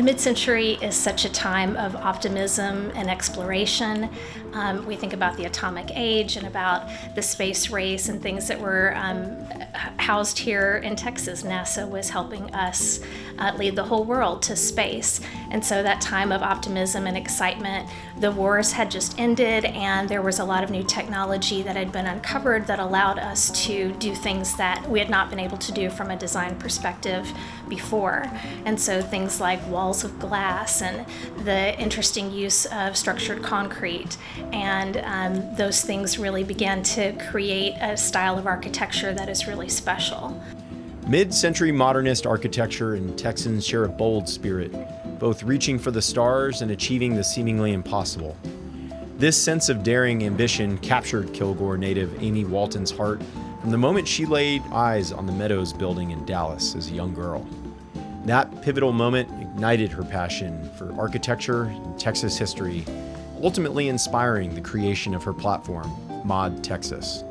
The mid-century is such a time of optimism and exploration. We think about the atomic age and about the space race and things that were housed here in Texas. NASA was helping us lead the whole world to space. And so that time of optimism and excitement, the wars had just ended and there was a lot of new technology that had been uncovered that allowed us to do things that we had not been able to do from a design perspective before. And so things like walls of glass and the interesting use of structured concrete, and those things really began to create a style of architecture that is really special. Mid-century modernist architecture and Texans share a bold spirit, both reaching for the stars and achieving the seemingly impossible. This sense of daring ambition captured Kilgore native Amy Walton's heart from the moment she laid eyes on the Meadows building in Dallas as a young girl. That pivotal moment ignited her passion for architecture and Texas history, ultimately inspiring the creation of her platform, modTEXAS.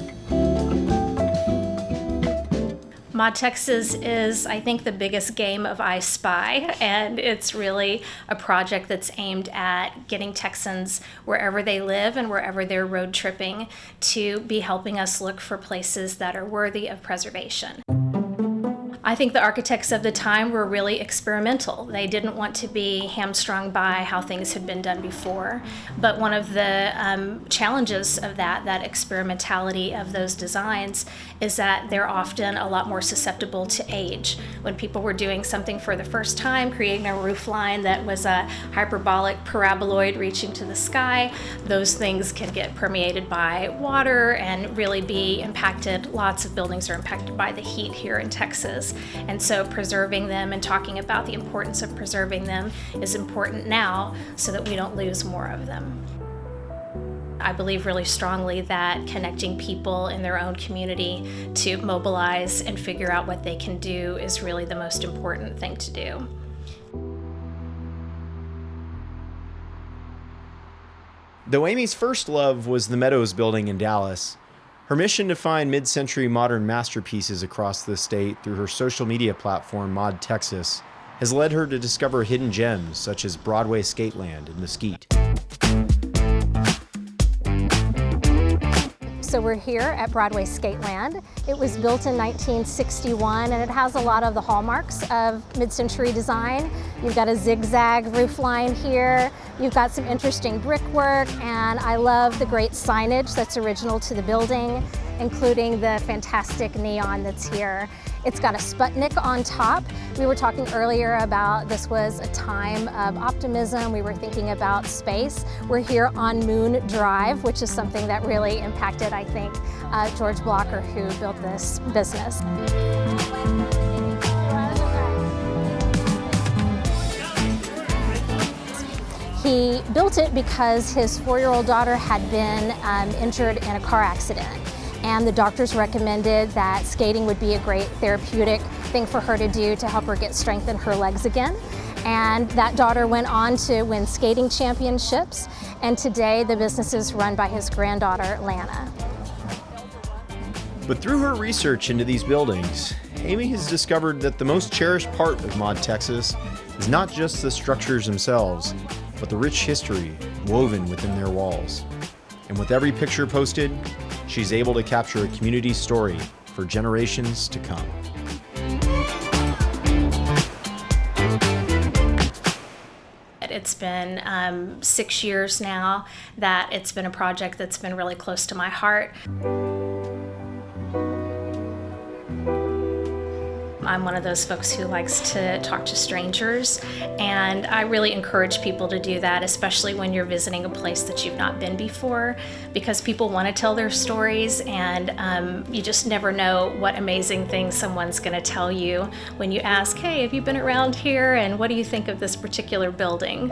modTEXAS is, I think, the biggest game of I Spy, and it's really a project that's aimed at getting Texans wherever they live and wherever they're road tripping to be helping us look for places that are worthy of preservation. I think the architects of the time were really experimental. They didn't want to be hamstrung by how things had been done before. But one of the challenges of that experimentality of those designs is that they're often a lot more susceptible to age. When people were doing something for the first time, creating a roof line that was a hyperbolic paraboloid reaching to the sky, those things can get permeated by water and really be impacted. Lots of buildings are impacted by the heat here in Texas. And so preserving them and talking about the importance of preserving them is important now so that we don't lose more of them. I believe really strongly that connecting people in their own community to mobilize and figure out what they can do is really the most important thing to do. Though Amy's first love was the Meadows building in Dallas, her mission to find mid-century modern masterpieces across the state through her social media platform modTEXAS has led her to discover hidden gems such as Broadway Skateland and Mesquite. So we're here at Broadway Skateland. It was built in 1961 and it has a lot of the hallmarks of mid-century design. You've got a zigzag roof line here. You've got some interesting brickwork, and I love the great signage that's original to the building, including the fantastic neon that's here. It's got a Sputnik on top. We were talking earlier about this was a time of optimism. We were thinking about space. We're here on Moon Drive, which is something that really impacted, I think, George Blocker, who built this business. He built it because his 4-year-old daughter had been injured in a car accident. And the doctors recommended that skating would be a great therapeutic thing for her to do to help her get strength in her legs again. And that daughter went on to win skating championships. And today the business is run by his granddaughter, Lana. But through her research into these buildings, Amy has discovered that the most cherished part of modTEXAS is not just the structures themselves, but the rich history woven within their walls. And with every picture posted, she's able to capture a community story for generations to come. It's been 6 years now that it's been a project that's been really close to my heart. I'm one of those folks who likes to talk to strangers, and I really encourage people to do that, especially when you're visiting a place that you've not been before, because people want to tell their stories, and you just never know what amazing things someone's going to tell you when you ask, hey, have you been around here, and what do you think of this particular building?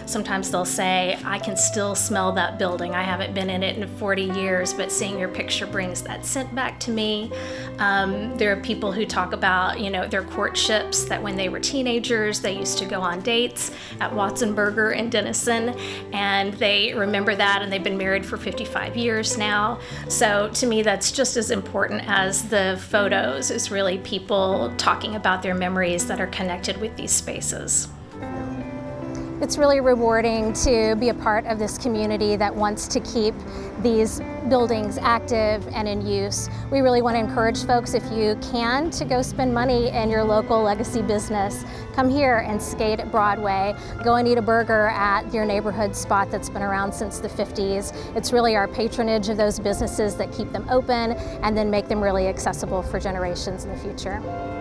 Sometimes they'll say, I can still smell that building. I haven't been in it in 40 years, but seeing your picture brings that scent back to me. There are people who talk about, their courtships, that when they were teenagers, they used to go on dates at Watson Burger in Denison, and they remember that, and they've been married for 55 years now. So to me, that's just as important as the photos, is really people talking about their memories that are connected with these spaces. It's really rewarding to be a part of this community that wants to keep these buildings active and in use. We really want to encourage folks, if you can, to go spend money in your local legacy business. Come here and skate at Broadway. Go and eat a burger at your neighborhood spot that's been around since the 50s. It's really our patronage of those businesses that keep them open and then make them really accessible for generations in the future.